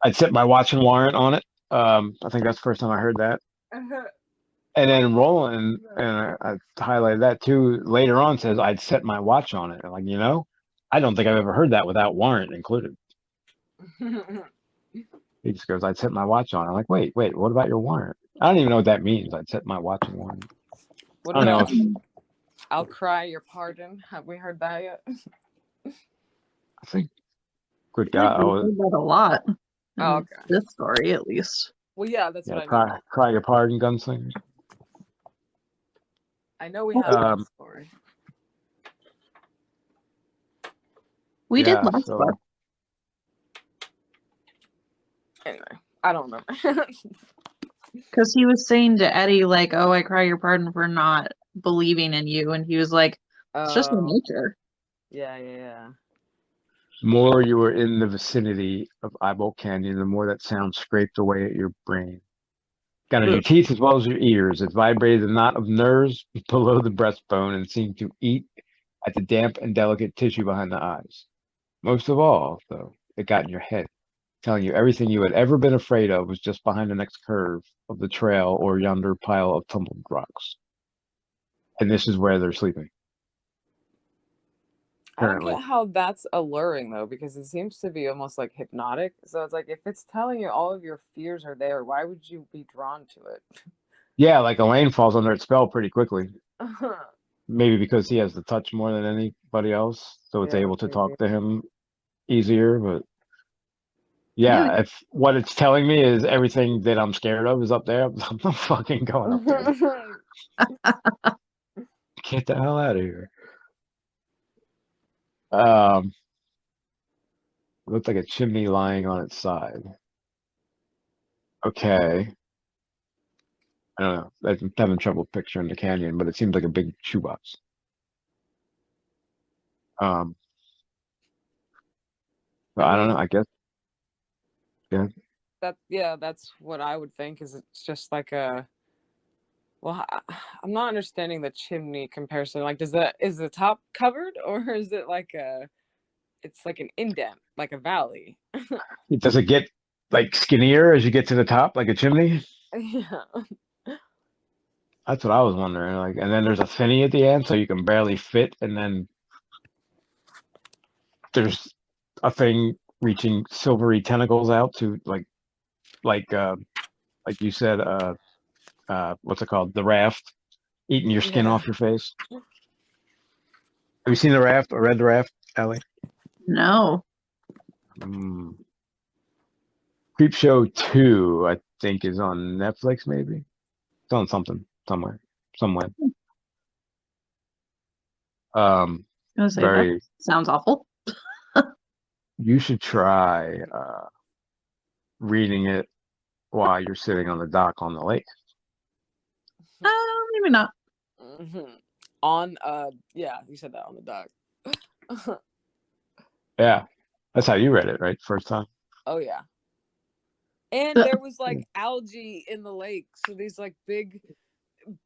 I'd set my watch and warrant on it. I think that's the first time I heard that. And then Roland, and I highlighted that too, later on says I'd set my watch on it. And like, I don't think I've ever heard that without warrant included. He just goes, I'd set my watch on. I'm like, wait, what about your warrant? I don't even know what that means. I'd set my watch and warrant. What I don't know about if, I'll cry your pardon? Have we heard that yet? I think, good I God, heard that a lot. Oh, okay. This story, at least. Well, yeah, that's what I cry, mean. cry your pardon, gunslinger. I know we have that story. We did last so, book. Anyway, I don't remember. Because he was saying to Eddie, like, oh, I cry your pardon for not believing in you. And he was like, it's just your nature. Yeah. The more you were in the vicinity of Eyeball Canyon, the more that sound scraped away at your brain. Got in your teeth as well as your ears. It vibrated the knot of nerves below the breastbone and seemed to eat at the damp and delicate tissue behind the eyes. Most of all, though, it got in your head, telling you everything you had ever been afraid of was just behind the next curve of the trail or yonder pile of tumbled rocks. And this is where they're sleeping. Apparently. I don't get how that's alluring though, because it seems to be almost like hypnotic. So it's like if it's telling you all of your fears are there, why would you be drawn to it? Yeah, like Elaine falls under its spell pretty quickly. Maybe because he has the touch more than anybody else, so it's able to talk to him easier. But yeah, if what it's telling me is everything that I'm scared of is up there, I'm not fucking going up there. Get the hell out of here. Looked like a chimney lying on its side. Okay. I don't know. I'm having trouble picturing the canyon, but it seems like a big shoebox. But I don't know. I guess. Yeah. That's what I would think. Is it's just like a. Well, I'm not understanding the chimney comparison. Like, is the top covered or is it like it's like an indent, like a valley? Does it get like skinnier as you get to the top, like a chimney? Yeah. That's what I was wondering. Like, and then there's a thinny at the end, so you can barely fit, and then there's a thing reaching silvery tentacles out to like you said, what's it called? The raft, eating your skin off your face. Have you seen the raft or read the raft, Ellie? No. Creep Show 2, I think, is on Netflix, maybe. It's on something, somewhere. I was gonna say that Very, sounds awful. you should try reading it while you're sitting on the dock on the lake. Maybe not. On yeah, you said that on the dock. Yeah, that's how you read it, right? First time. Oh yeah. And there was like algae in the lake, so these like big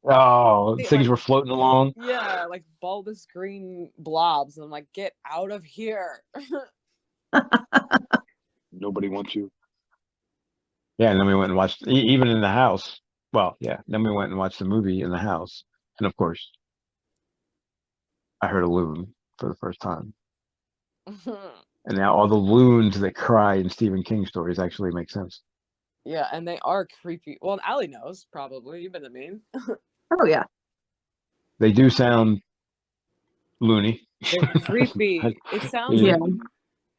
Oh, they, things like, were floating along. yeah, like bulbous green blobs. And I'm like, get out of here. Nobody wants you. Yeah, and then we went and watched, even in the house. Well, yeah, then we went and watched the movie in the house. And of course, I heard a loon for the first time. And now all the loons that cry in Stephen King stories actually make sense. Yeah, and they are creepy. Well, Allie knows, probably. You've been to Maine. Oh yeah. They do sound loony. They're creepy. It sounds Yeah.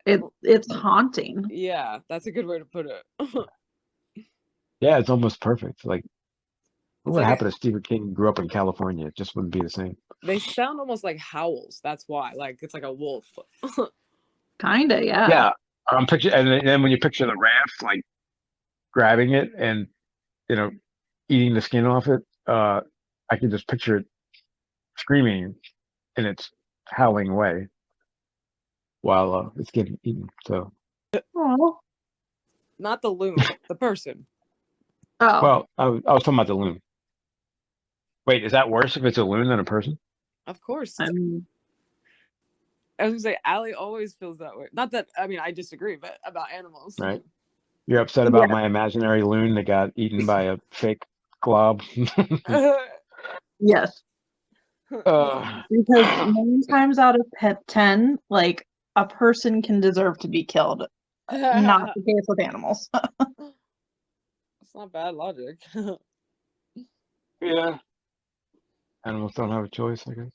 like It's haunting. yeah, that's a good way to put it. Yeah, it's almost perfect. Like, what would like happen if Stephen King grew up in California? It just wouldn't be the same. they sound almost like howls. That's why. Like it's like a wolf. Kinda, yeah. Yeah, I'm picture, and then when you picture the raft, like grabbing it and eating the skin off it, I can just picture it screaming in its howling way while it's getting eaten. So, Oh. Not the loon, the person. Oh. well, I was talking about the loon. Wait, is that worse if it's a loon than a person? Of course. I mean, I was gonna say Allie always feels that way. Not that I mean I disagree, but about animals. Right. You're upset about Yeah. my imaginary loon that got eaten by a fake glob. Yes. Because 9 times out of 10, like a person can deserve to be killed. Not the case with animals. It's not bad logic. Yeah. Animals don't have a choice, I guess.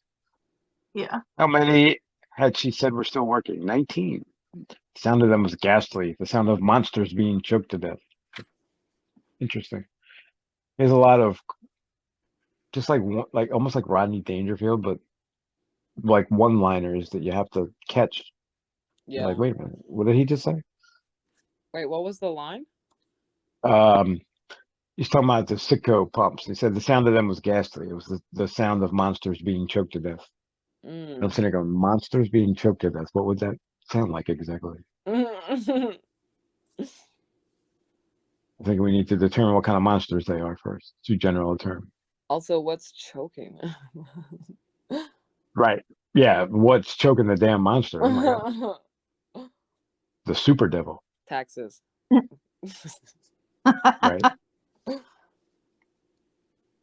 Yeah. How many had she said were still working? 19. The sound of them was ghastly. The sound of monsters being choked to death. Interesting. There's a lot of just like almost like Rodney Dangerfield, but like one-liners that you have to catch. Yeah. You're like, wait a minute, what did he just say? Wait, what was the line? He's talking about the Sitco pumps. He said the sound of them was ghastly. It was the sound of monsters being choked to death. And I'm sitting there going, monsters being choked to death. What would that sound like exactly? I think we need to determine what kind of monsters they are first. Too general a term. Also, what's choking? Right. Yeah. What's choking the damn monster? Oh my God. The super devil. Taxes. Right.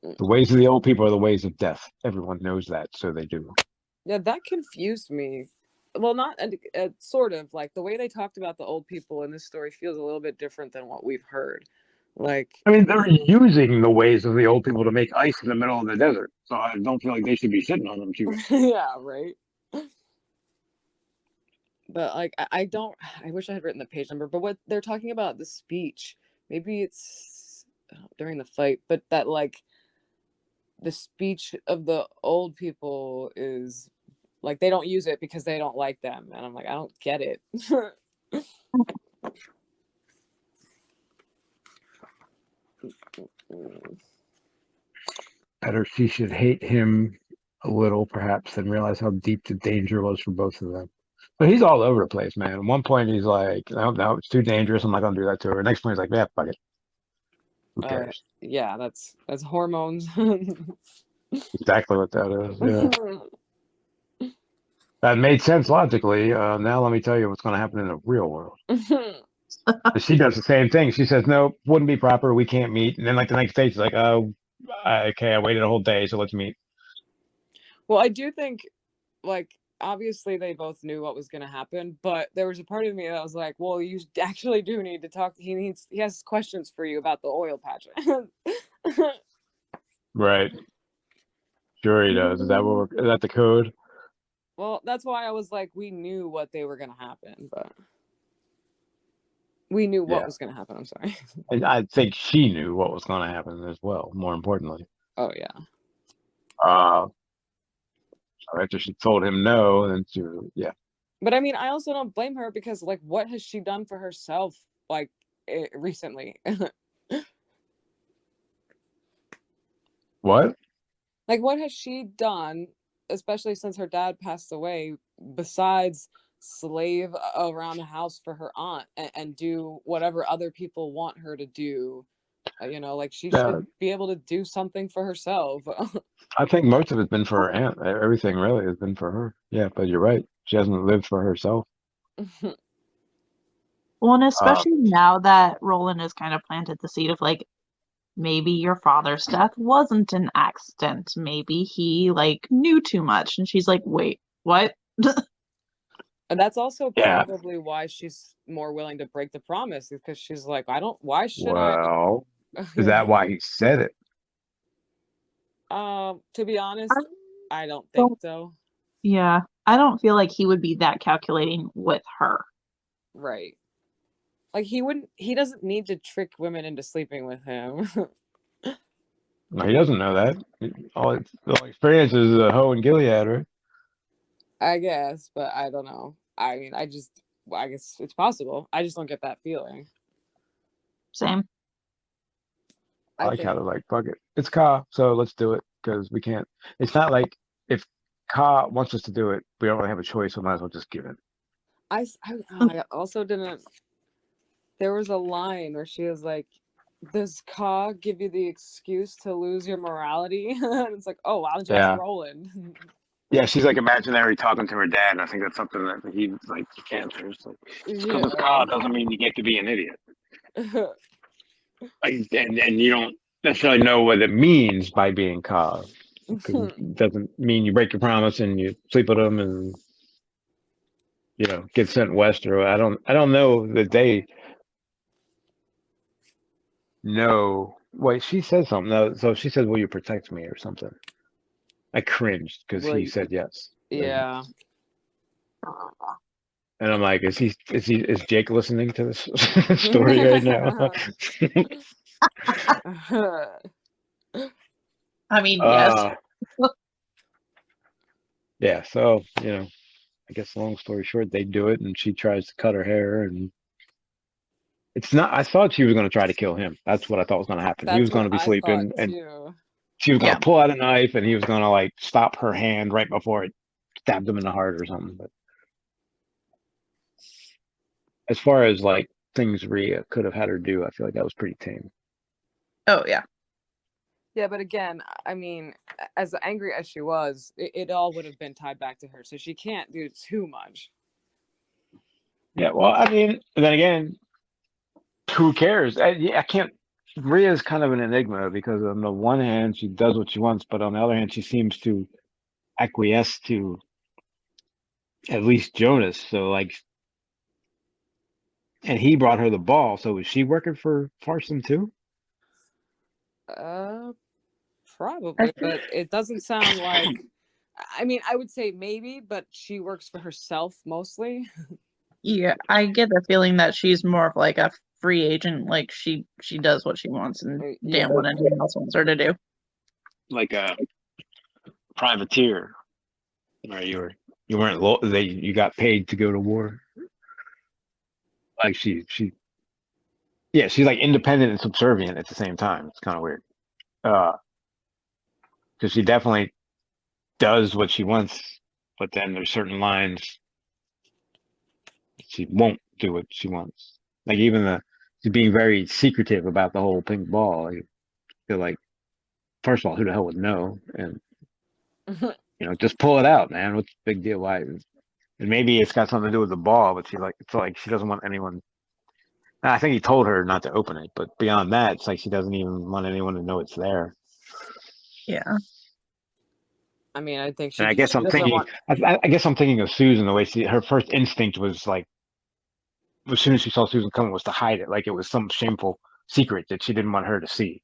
The ways of the old people are the ways of death. Everyone knows that, so they do. Yeah, that confused me. Well, not sort of like the way they talked about the old people in this story feels a little bit different than what we've heard. Like, I mean, they're using the ways of the old people to make ice in the middle of the desert, so I don't feel like they should be sitting on them too much. yeah, right. But like, I wish I had written the page number. But what they're talking about, the speech, maybe it's during the fight, but that like the speech of the old people is like they don't use it because they don't like them, and I'm like, I don't get it. Better she should hate him a little, perhaps, than realize how deep the danger was for both of them. But he's all over the place, man. At one point, he's like, no, it's too dangerous. I'm not going to do that to her. Next point, he's like, yeah, fuck it. Who cares? Yeah, that's hormones. Exactly what that is. Yeah. That made sense logically. Now let me tell you what's going to happen in the real world. She does the same thing. She says, no, wouldn't be proper. We can't meet. And then like the next day, she's like, oh, okay, I waited a whole day, so let's meet. Well, I do think, like, obviously they both knew what was going to happen, but there was a part of me that was like, well, you actually do need to talk. He has questions for you about the oil patch. Right. Sure he does. Is that the code? Well, that's why I was like, we knew what they were going to happen, but We knew what Yeah. was going to happen. I'm sorry. And I think she knew what was going to happen as well, more importantly. Oh, yeah. So after she told him no, then yeah. But I mean, I also don't blame her because, like, what has she done for herself, like, recently? What? Like, what has she done, especially since her dad passed away, besides slave around the house for her aunt and do whatever other people want her to do? You know, like, she should be able to do something for herself. I think most of it's been for her aunt. Everything really has been for her. Yeah, but you're right. She hasn't lived for herself. Well, and especially now that Roland has kind of planted the seed of like, maybe your father's death wasn't an accident. Maybe he like knew too much. And she's like, wait, what? And that's also probably why she's more willing to break the promise, because she's like, why should well, is that why he said it? To be honest, I don't think so. Yeah, I don't feel like he would be that calculating with her. Right. Like, he doesn't need to trick women into sleeping with him. No, he doesn't know that. All experience is a hoe in Gilead, right? I guess, but I don't know. I mean, I guess it's possible. I just don't get that feeling. Same. I like how they're like, fuck it. It's Ka, so let's do it because we can't. It's not like if Ka wants us to do it, we don't really have a choice. We might as well just give it. I also didn't. There was a line where she was like, "Does Ka give you the excuse to lose your morality?" And it's like, oh, why don't you ask Roland? Yeah, she's like imaginary talking to her dad. And I think that's something that he like he can't do. Like, because it's Ka doesn't mean you get to be an idiot. and you don't necessarily know what it means by being Ka. It doesn't mean you break your promise and you sleep with them and get sent west or I don't know that they know. Wait, she said something. No, so she said, "Will you protect me?" or something. I cringed because he said yes. Yeah. And I'm like, is Jake listening to this story right now? I mean, yes. Yeah, so, I guess long story short, they do it and she tries to cut her hair and it's not, I thought she was going to try to kill him. That's what I thought was going to happen. He was going to be sleeping and she was going to pull out a knife and he was going to like stop her hand right before it stabbed him in the heart or something. But as far as like things Rhea could have had her do, I feel like that was pretty tame. Oh, yeah. Yeah, but again, I mean, as angry as she was, it all would have been tied back to her. So she can't do too much. Yeah, well, I mean, then again, who cares? I can't. Rhea's kind of an enigma because on the one hand, she does what she wants, but on the other hand, she seems to acquiesce to at least Jonas. So, like, and he brought her the ball. So, is she working for Farson too? Probably, but it doesn't sound like. I mean, I would say maybe, but she works for herself mostly. Yeah, I get the feeling that she's more of like a free agent. Like she does what she wants and damn what anyone else wants her to do. Like a privateer, where you weren't you got paid to go to war. Like yeah, she's like independent and subservient at the same time. It's kind of weird. Because she definitely does what she wants, but then there's certain lines she won't do what she wants. Like even she's being very secretive about the whole pink ball. I feel like, first of all, who the hell would know? And just pull it out, man. What's the big deal? Why? And maybe it's got something to do with the ball, but it's like she doesn't want anyone. I think he told her not to open it, but beyond that, it's like she doesn't even want anyone to know it's there. Yeah. I mean, I think I guess I'm thinking. I guess I'm thinking of Susan. The way her first instinct was like, as soon as she saw Susan coming, was to hide it, like it was some shameful secret that she didn't want her to see.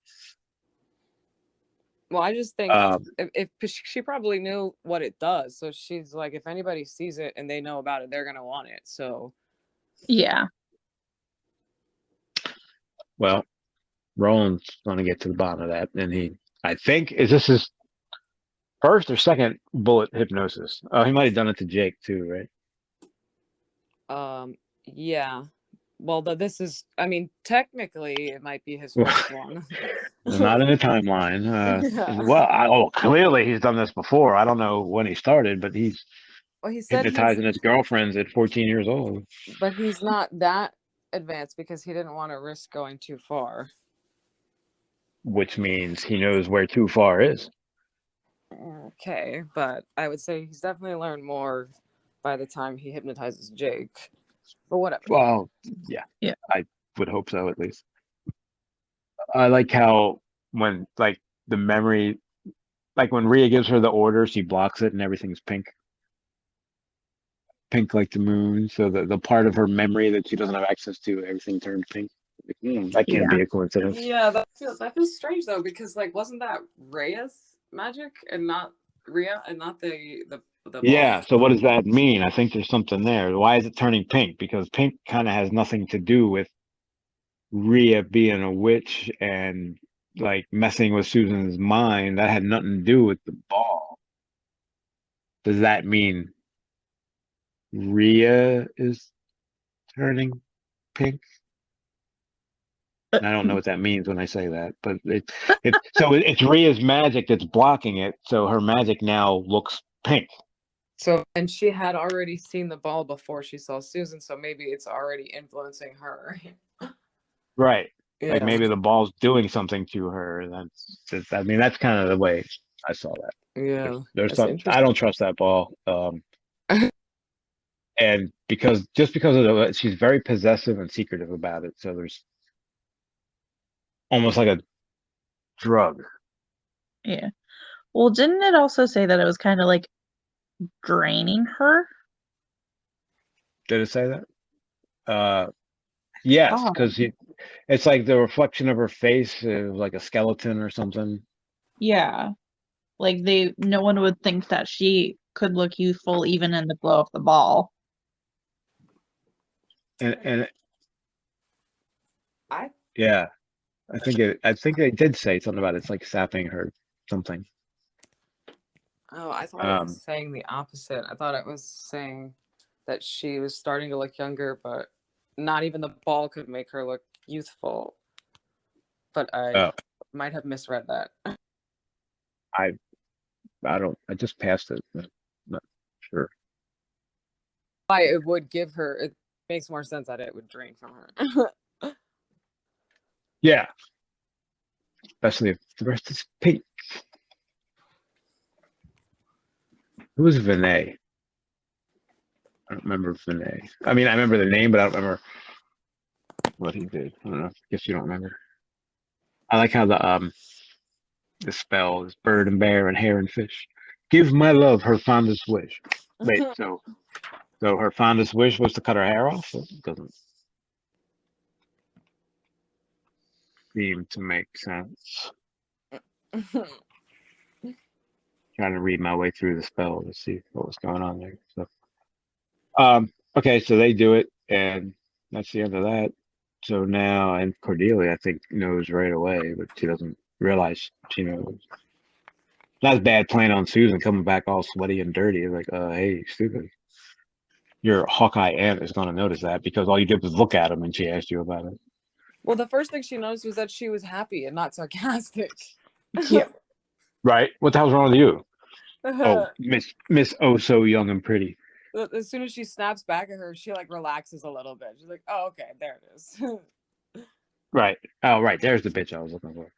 Well, I just think if she probably knew what it does, so she's like, if anybody sees it and they know about it, they're gonna want it. So yeah. Well, Roland's going to get to the bottom of that, and I think, is this his first or second bullet hypnosis? Oh, he might have done it to Jake too, right? Yeah. Well, this is, I mean, technically it might be his first one. Not in the timeline. Yeah. Clearly he's done this before. I don't know when he started, but he's Well, he said hypnotizing his girlfriends at 14 years old. but he's not that advanced because he didn't want to risk going too far. Which means he knows where too far is. Okay, but I would say he's definitely learned more by the time he hypnotizes Jake. But whatever. Well, yeah. Yeah. I would hope so, at least. I like how when, like, the memory, like when Rhea gives her the order, she blocks it and everything's pink. Pink like the moon. So the part of her memory that she doesn't have access to, everything turns pink. That can't be a coincidence. Yeah, that feels strange though, because like wasn't that Rhea's magic and not Rhea and not the ball? Yeah, so what does that mean? I think there's something there. Why is it turning pink? Because pink kind of has nothing to do with Rhea being a witch and like messing with Susan's mind. That had nothing to do with the ball. Does that mean Rhea is turning pink? And I don't know what that means when I say that, but it's Rhea's magic that's blocking it. So her magic now looks pink. So, and she had already seen the ball before she saw Susan, so maybe it's already influencing her. Right. Yeah. Like maybe the ball's doing something to her. I mean, that's kind of the way I saw that. Yeah. There's some, I don't trust that ball. And because of she's very possessive and secretive about it. So there's almost like a drug. Yeah. Well, didn't it also say that it was kind of like draining her? Did it say that? Yes, because it's like the reflection of her face is like a skeleton or something. Yeah. Like no one would think that she could look youthful even in the glow of the ball. And I think they did say something about it's like sapping her something. Oh, I thought it was saying the opposite. I thought it was saying that she was starting to look younger, but not even the ball could make her look youthful. But I might have misread that. I just passed it. Not sure. Why it would give her, it makes more sense that it would drain from her. Yeah. Especially if the rest is pink. Who was Vinay? I don't remember Vinay. I mean, I remember the name, but I don't remember what he did. I don't know. Guess you don't remember. I like how the spell is bird and bear and hare and fish. Give my love her fondest wish. Wait, so her fondest wish was to cut her hair off? It doesn't seem to make sense. Trying to read my way through the spell to see what was going on there. So, okay, so they do it, and that's the end of that. So now, and Cordelia, I think, knows right away, but she doesn't realize she knows. That's bad playing on Susan coming back all sweaty and dirty. Like, hey, stupid. Your Hawkeye aunt is going to notice that because all you did was look at him and she asked you about it. Well, the first thing she noticed was that she was happy and not sarcastic. Yeah. Right? What the hell's wrong with you? Oh, Miss Oh So Young and Pretty. As soon as she snaps back at her, she like relaxes a little bit. She's like, "Oh, okay, there it is." Right. Oh, right. There's the bitch I was looking for.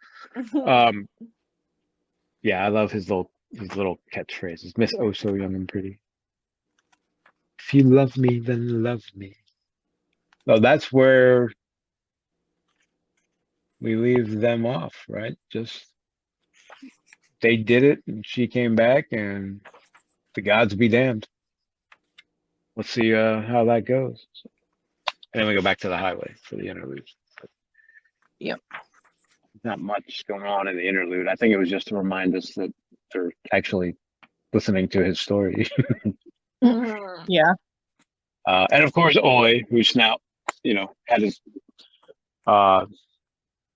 Yeah, I love his little catchphrases. Miss Oh So Young and Pretty. If you love me, then love me. So that's where we leave them off, right? Just they did it, and she came back, and the gods be damned. Let's see how that goes. And then we go back to the highway for the interlude. Yep. Not much going on in the interlude. I think it was just to remind us that they're actually listening to his story. Yeah. And of course, Oi, who's now, had his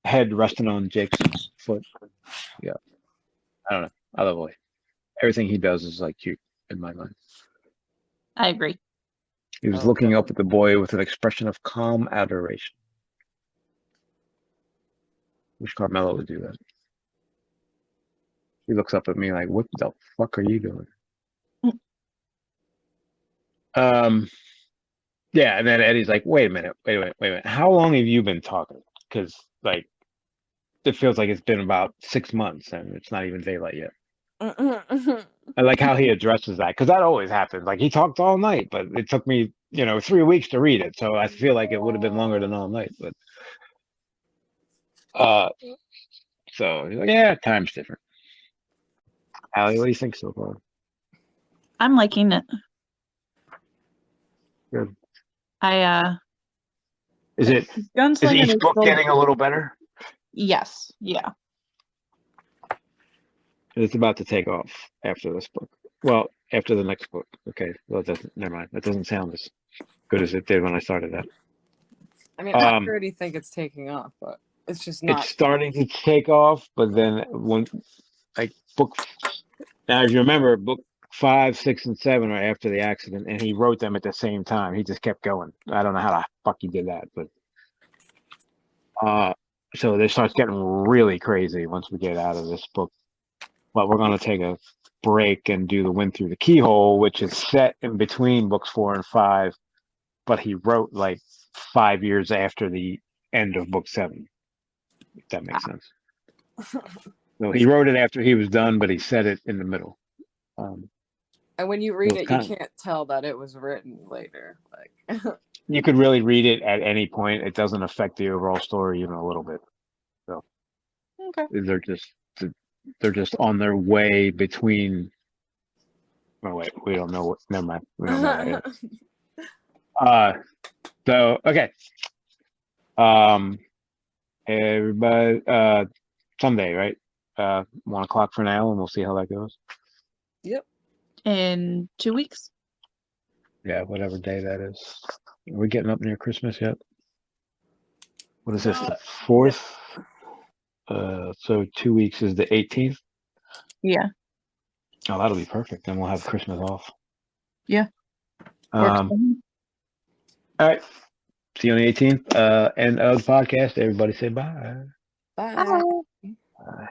head resting on Jake's foot. Yeah, I don't know. I love Ollie. Everything he does is like cute in my mind. I agree. He was Oh, looking God. up at the boy with an expression of calm adoration. Wish Carmelo would do that. He looks up at me like, "What the fuck are you doing?" Yeah, and then Eddie's like, "Wait a minute. How long have you been talking? Because like it feels like it's been about 6 months and it's not even daylight yet." I like how he addresses that because that always happens. Like he talked all night, but it took me, 3 weeks to read it, so I feel like it would have been longer than all night. But so he's like, yeah, time's different. Allie, what do you think so far? I'm liking it. Good. Is Gunslinging each is book still. getting a little better? Yes, yeah. It's about to take off after this book. Well, after the next book. Okay. Well, never mind. That doesn't sound as good as it did when I started that. I mean, I already think it's taking off, but it's just not. It's starting to take off, but then now if you remember, book 5, 6, and 7 are after the accident, and he wrote them at the same time. He just kept going. I don't know how the fuck he did that, but so it starts getting really crazy once we get out of this book. But we're going to take a break and do the Wind Through the Keyhole, which is set in between books 4 and 5, but he wrote like 5 years after the end of book 7, if that makes sense. So he wrote it after he was done, but he said it in the middle. And when you read it, you can't tell that it was written later. Like you could really read it at any point. It doesn't affect the overall story even a little bit. So Okay. they're just on their way between. Oh wait, we don't know what. Never mind. We don't know that yet. So okay. Everybody. Sunday, right? 1 o'clock for now, and we'll see how that goes. Yep. In 2 weeks. Yeah, whatever day that is. Are we getting up near Christmas yet? What is this? The 4th? So 2 weeks is the 18th? Yeah. Oh, that'll be perfect. Then we'll have Christmas off. Yeah. All right. See you on the 18th. End of the podcast. Everybody say bye. Bye. Bye. Bye.